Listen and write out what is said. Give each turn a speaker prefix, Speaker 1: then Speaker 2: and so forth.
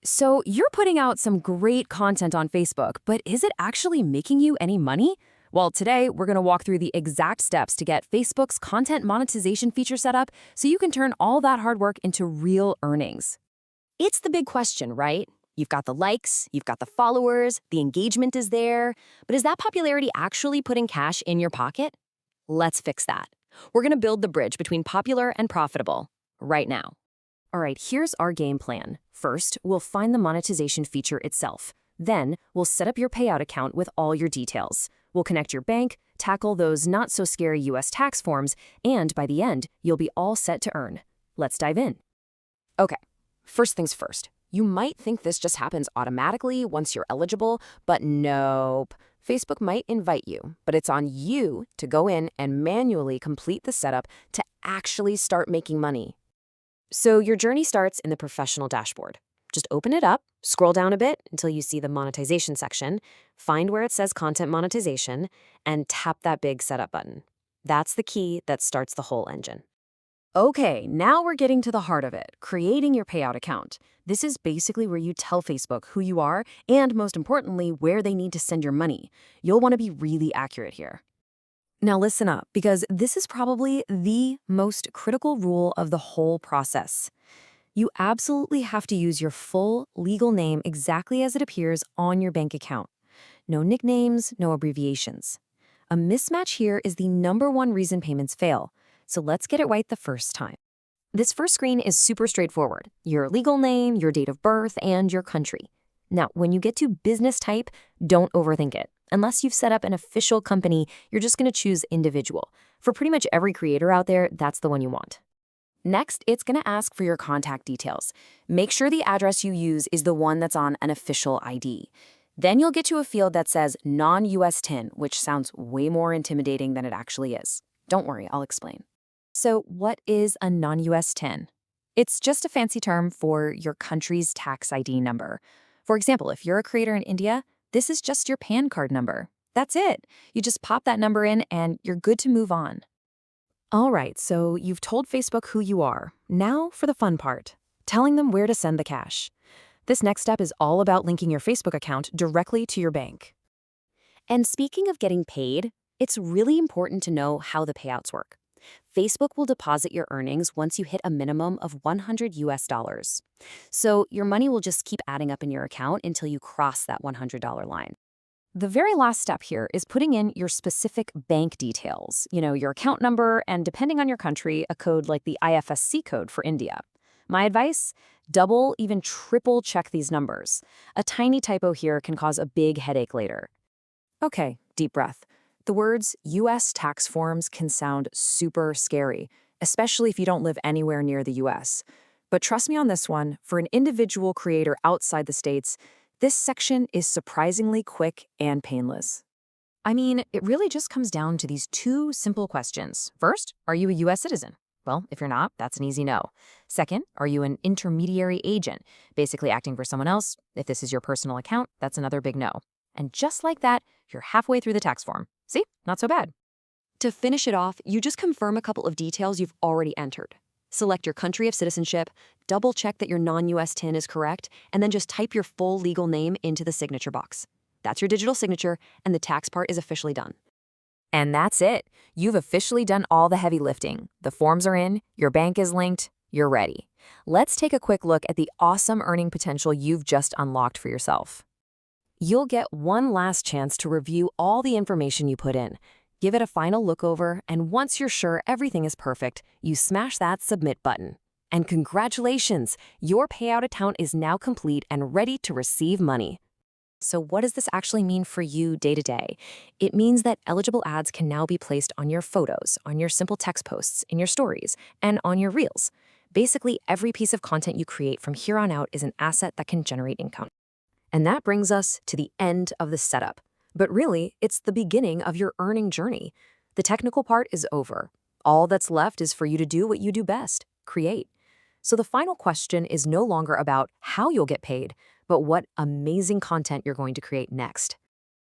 Speaker 1: So you're putting out some great content on Facebook, but is it actually making you any money? Well, today we're going to walk through the exact steps to get Facebook's content monetization feature set up so you can turn all that hard work into real earnings. It's the big question, right? You've got the likes, you've got the followers, the engagement is there, but is that popularity actually putting cash in your pocket? Let's fix that. We're going to build the bridge between popular and profitable right now. All right, here's our game plan. First, we'll find the monetization feature itself. Then, we'll set up your payout account with all your details. We'll connect your bank, tackle those not-so-scary US tax forms, and by the end, you'll be all set to earn. Let's dive in. Okay, first things first. You might think this just happens automatically once you're eligible, but nope. Facebook might invite you, but it's on you to go in and manually complete the setup to actually start making money. So your journey starts in the professional dashboard. Just open it up, scroll down a bit until you see the monetization section, find where it says content monetization, and tap that big setup button. That's the key that starts the whole engine. Okay, now we're getting to the heart of it, creating your payout account. This is basically where you tell Facebook who you are and, most importantly, where they need to send your money. You'll want to be really accurate here. Now listen up, because this is probably the most critical rule of the whole process. You absolutely have to use your full legal name exactly as it appears on your bank account. No nicknames, no abbreviations. A mismatch here is the #1 reason payments fail, so let's get it right the first time. This first screen is super straightforward. Your legal name, your date of birth, and your country. Now, when you get to business type, don't overthink it. Unless you've set up an official company, you're just going to choose individual. For pretty much every creator out there, that's the one you want. Next, it's going to ask for your contact details. Make sure the address you use is the one that's on an official ID. Then you'll get to a field that says non-US TIN, which sounds way more intimidating than it actually is. Don't worry, I'll explain. So what is a non-US TIN? It's just a fancy term for your country's tax ID number. For example, if you're a creator in India, this is just your PAN card number. That's it. You just pop that number in and you're good to move on. All right, so you've told Facebook who you are. Now for the fun part, telling them where to send the cash. This next step is all about linking your Facebook account directly to your bank. And speaking of getting paid, it's really important to know how the payouts work. Facebook will deposit your earnings once you hit a minimum of $100. So your money will just keep adding up in your account until you cross that $100 line. The very last step here is putting in your specific bank details, your account number, and depending on your country, a code like the IFSC code for India. My advice? Double, even triple check these numbers. A tiny typo here can cause a big headache later. Okay, deep breath. The words US tax forms can sound super scary, especially if you don't live anywhere near the US. But trust me on this one, for an individual creator outside the States, this section is surprisingly quick and painless. I mean, it really just comes down to these two simple questions. First, are you a US citizen? Well, if you're not, that's an easy no. Second, are you an intermediary agent, basically acting for someone else? If this is your personal account, that's another big no. And just like that, you're halfway through the tax form. See? Not so bad. To finish it off, you just confirm a couple of details you've already entered. Select your country of citizenship, double-check that your non-US TIN is correct, and then just type your full legal name into the signature box. That's your digital signature, and the tax part is officially done. And that's it. You've officially done all the heavy lifting. The forms are in, your bank is linked, you're ready. Let's take a quick look at the awesome earning potential you've just unlocked for yourself. You'll get one last chance to review all the information you put in. Give it a final look over, and once you're sure everything is perfect, you smash that submit button. And congratulations! Your payout account is now complete and ready to receive money. So what does this actually mean for you day to day? It means that eligible ads can now be placed on your photos, on your simple text posts, in your stories, and on your reels. Basically, every piece of content you create from here on out is an asset that can generate income. And that brings us to the end of the setup. But really, it's the beginning of your earning journey. The technical part is over. All that's left is for you to do what you do best, create. So the final question is no longer about how you'll get paid, but what amazing content you're going to create next.